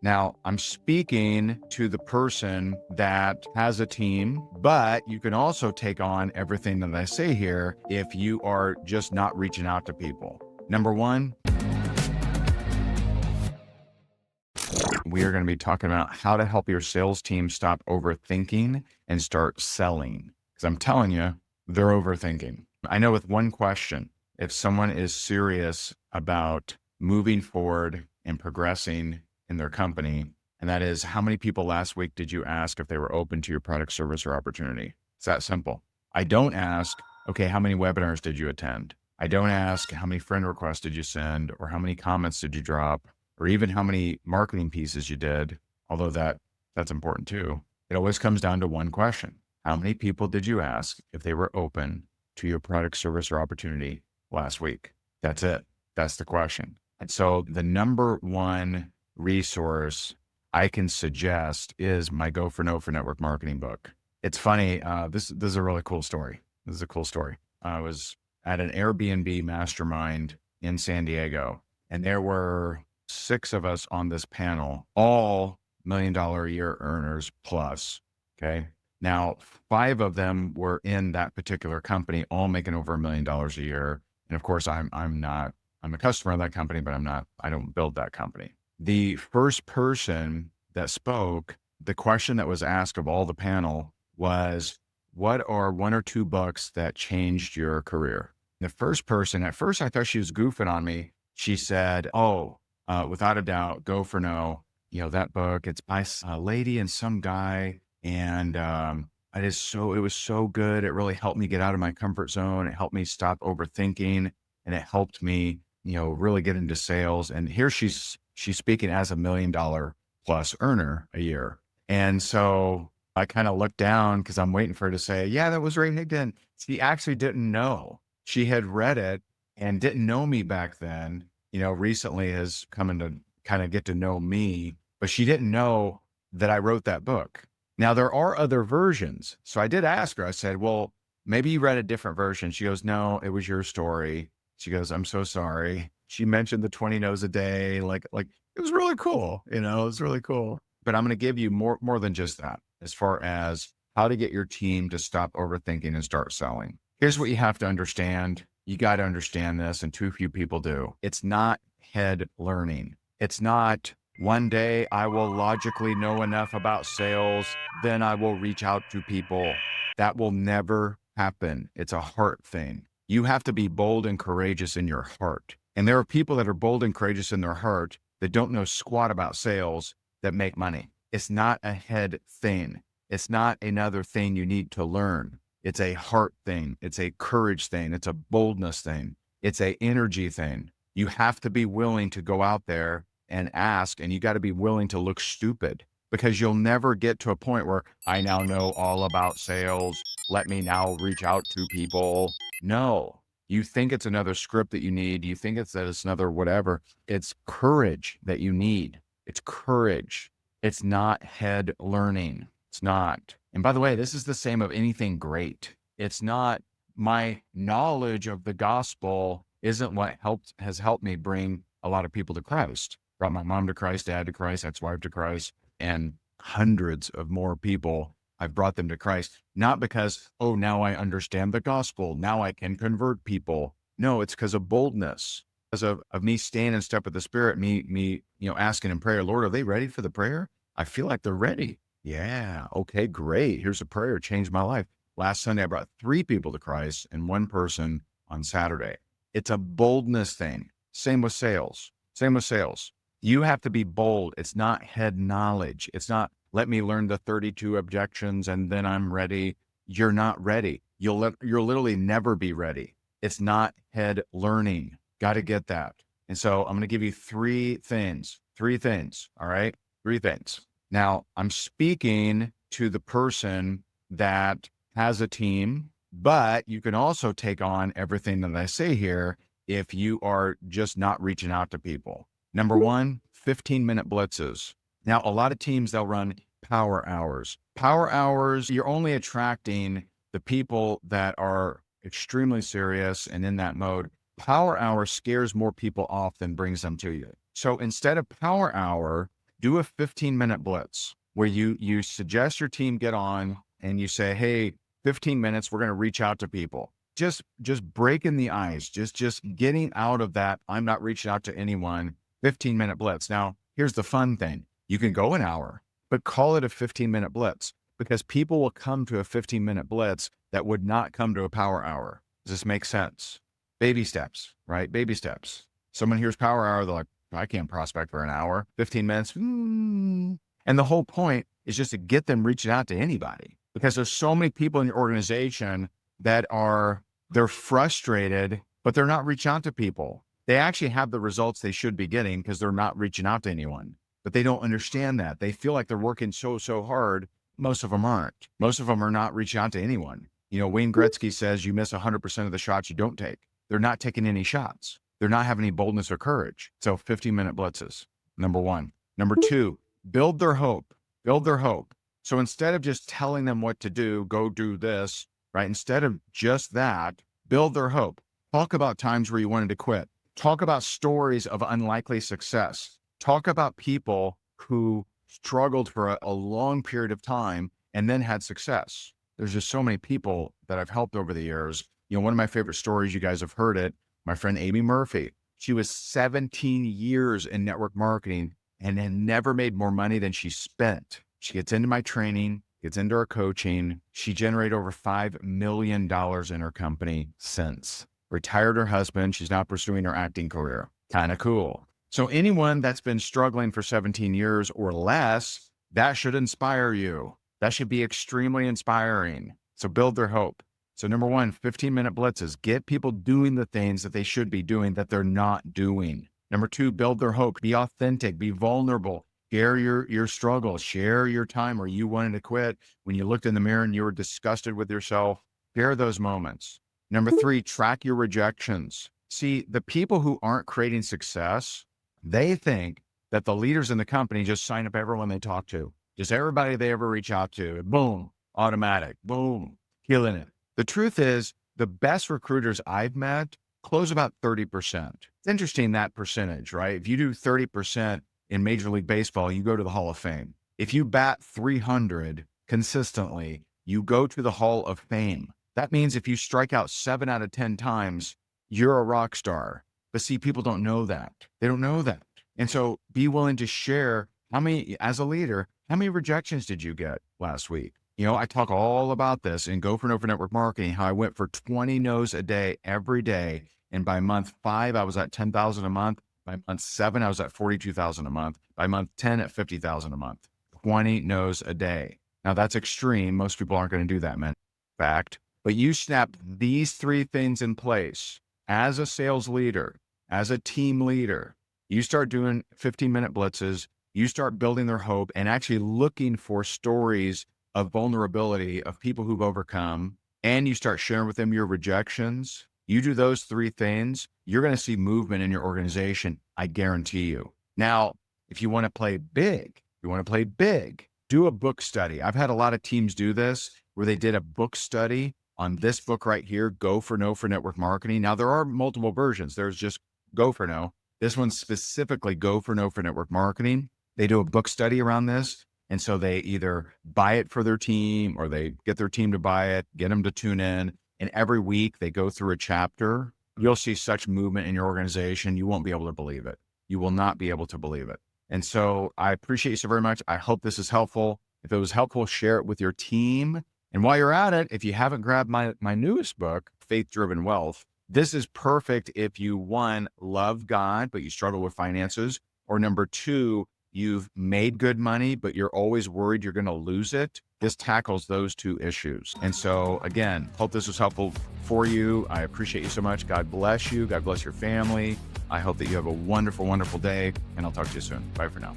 Now, I'm speaking to the person that has a team, but you can also take on everything that I say here if you are just not reaching out to people. Number one, we are going to be talking about how to help your sales team stop overthinking and start selling. Because I'm telling you, they're overthinking. I know with one question, if someone is serious about moving forward and progressing in their company, and that is, how many people last week did you ask if they were open to your product, service, or opportunity? It's that simple. I don't ask, okay, how many webinars did you attend? I don't ask how many friend requests did you send, or how many comments did you drop, or even how many marketing pieces you did, although that's important too. It always comes down to one question. How many people did you ask if they were open to your product, service, or opportunity last week? That's it. That's the question. And so the number one resource I can suggest is my Go for No for Network Marketing book. It's funny. This is a really cool story. This is a cool story. I was at an Airbnb mastermind in San Diego, and there were 6 of us on this panel, all $1 million a year earners plus. Okay. Now, 5 of them were in that particular company, all making over $1 million a year. And of course, I'm a customer of that company, but I don't build that company. The first person that spoke, the question that was asked of all the panel was, what are 1 or 2 books that changed your career? The first person, at first I thought she was goofing on me. She said, without a doubt, Go for No. That book, it's by a lady and some guy. And it was so good. It really helped me get out of my comfort zone. It helped me stop overthinking, and it helped me, really get into sales. And here she's speaking as $1 million plus earner a year. And so I kind of looked down because I'm waiting for her to say, yeah, that was Ray Higdon. She actually didn't know. She had read it and didn't know me back then. Recently has come in to kind of get to know me, but she didn't know that I wrote that book. Now, there are other versions. So I did ask her, I said, well, maybe you read a different version. She goes, no, it was your story. She goes, I'm so sorry. She mentioned the 20 no's a day. Like it was really cool. It was really cool. But I'm going to give you more than just that as far as how to get your team to stop overthinking and start selling. Here's what you have to understand. You got to understand this, and too few people do. It's not head learning. It's not one day I will logically know enough about sales, then I will reach out to people. That will never happen. It's a heart thing. You have to be bold and courageous in your heart. And there are people that are bold and courageous in their heart that don't know squat about sales that make money. It's not a head thing. It's not another thing you need to learn. It's a heart thing. It's a courage thing. It's a boldness thing. It's a energy thing. You have to be willing to go out there and ask, and you got to be willing to look stupid, because you'll never get to a point where I now know all about sales. Let me now reach out to people. No, you think it's another script that you need. You think it's another whatever. It's courage that you need. It's courage. It's not head learning. It's not. And by the way, this is the same of anything great. It's not my knowledge of the gospel isn't what has helped me bring a lot of people to Christ. Brought my mom to Christ, dad to Christ, ex-wife to Christ, and hundreds of more people. I've brought them to Christ, not because, now I understand the gospel. Now I can convert people. No, it's because of boldness, because of me staying in step with the Spirit, me, asking in prayer, Lord, are they ready for the prayer? I feel like they're ready. Yeah. Okay, great. Here's a prayer. Changed my life. Last Sunday, I brought 3 people to Christ and 1 person on Saturday. It's a boldness thing. Same with sales. You have to be bold. It's not head knowledge. It's not, let me learn the 32 objections and then I'm ready. You're not ready. You'll literally never be ready. It's not head learning. Got to get that. And so I'm going to give you 3 things. All right. 3 things. Now, I'm speaking to the person that has a team, but you can also take on everything that I say here if you are just not reaching out to people. Number 1, 15-minute blitzes. Now, a lot of teams, they'll run power hours. Power hours, you're only attracting the people that are extremely serious and in that mode. Power hour scares more people off than brings them to you. So instead of power hour, Do a 15-minute blitz where you suggest your team get on and you say, hey, 15 minutes, we're going to reach out to people. Just breaking the ice, just getting out of that, I'm not reaching out to anyone, 15-minute blitz. Now, here's the fun thing. You can go an hour, but call it a 15-minute blitz, because people will come to a 15-minute blitz that would not come to a power hour. Does this make sense? Baby steps, right? Baby steps. Someone hears power hour, they're like, I can't prospect for an hour, 15 minutes. And the whole point is just to get them reaching out to anybody, because there's so many people in your organization that they're frustrated, but they're not reaching out to people. They actually have the results they should be getting because they're not reaching out to anyone, but they don't understand that. They feel like they're working so hard. Most of them aren't. Most of them are not reaching out to anyone. Wayne Gretzky says you miss 100% of the shots you don't take. They're not taking any shots. They're not having any boldness or courage. So 15-minute blitzes, number one. Number two, build their hope. Build their hope. So instead of just telling them what to do, go do this, right? Instead of just that, build their hope. Talk about times where you wanted to quit. Talk about stories of unlikely success. Talk about people who struggled for a long period of time and then had success. There's just so many people that I've helped over the years. One of my favorite stories, you guys have heard it, my friend Amy Murphy. She was 17 years in network marketing and had never made more money than she spent. She gets into my training, gets into our coaching. She generated over $5 million in her company since. Retired her husband. She's now pursuing her acting career. Kind of cool. So anyone that's been struggling for 17 years or less, that should inspire you. That should be extremely inspiring. So build their hope. So number one, 15-minute blitzes. Get people doing the things that they should be doing that they're not doing. Number two, build their hope. Be authentic. Be vulnerable. Share your struggle. Share your time where you wanted to quit, when you looked in the mirror and you were disgusted with yourself. Share those moments. Number three, track your rejections. See, the people who aren't creating success, they think that the leaders in the company just sign up everyone they talk to. Just everybody they ever reach out to. Boom, automatic. Boom, killing it. The truth is, the best recruiters I've met close about 30%. It's interesting, that percentage, right? If you do 30% in Major League Baseball, you go to the Hall of Fame. If you bat 300 consistently, you go to the Hall of Fame. That means if you strike out 7 out of 10 times, you're a rock star. But see, people don't know that. They don't know that. And so be willing to share as a leader, how many rejections did you get last week? I talk all about this in Go for No for Network Marketing, how I went for 20 no's a day every day. And by month 5, I was at 10,000 a month. By month 7, I was at 42,000 a month. By month 10, at 50,000 a month. 20 no's a day. Now that's extreme. Most people aren't going to do that, man. Fact. But you snap these 3 things in place as a sales leader, as a team leader. You start doing 15-minute blitzes. You start building their hope and actually looking for stories of vulnerability of people who've overcome, and you start sharing with them your rejections. You do those 3 things, you're going to see movement in your organization. I guarantee you. Now, if you want to play big, do a book study. I've had a lot of teams do this where they did a book study on this book right here, Go for No for Network Marketing. Now, there are multiple versions. There's just Go for No. This one's specifically Go for No for Network Marketing. They do a book study around this. And so they either buy it for their team or they get their team to buy it, get them to tune in. And every week they go through a chapter. You'll see such movement in your organization. You won't be able to believe it. You will not be able to believe it. And so I appreciate you so very much. I hope this is helpful. If it was helpful, share it with your team. And while you're at it, if you haven't grabbed my newest book, Faith Driven Wealth, this is perfect if you, 1, love God, but you struggle with finances, or number 2, you've made good money, but you're always worried you're going to lose it. This tackles those 2 issues. And so again, hope this was helpful for you. I appreciate you so much. God bless you. God bless your family. I hope that you have a wonderful, wonderful day, and I'll talk to you soon. Bye for now.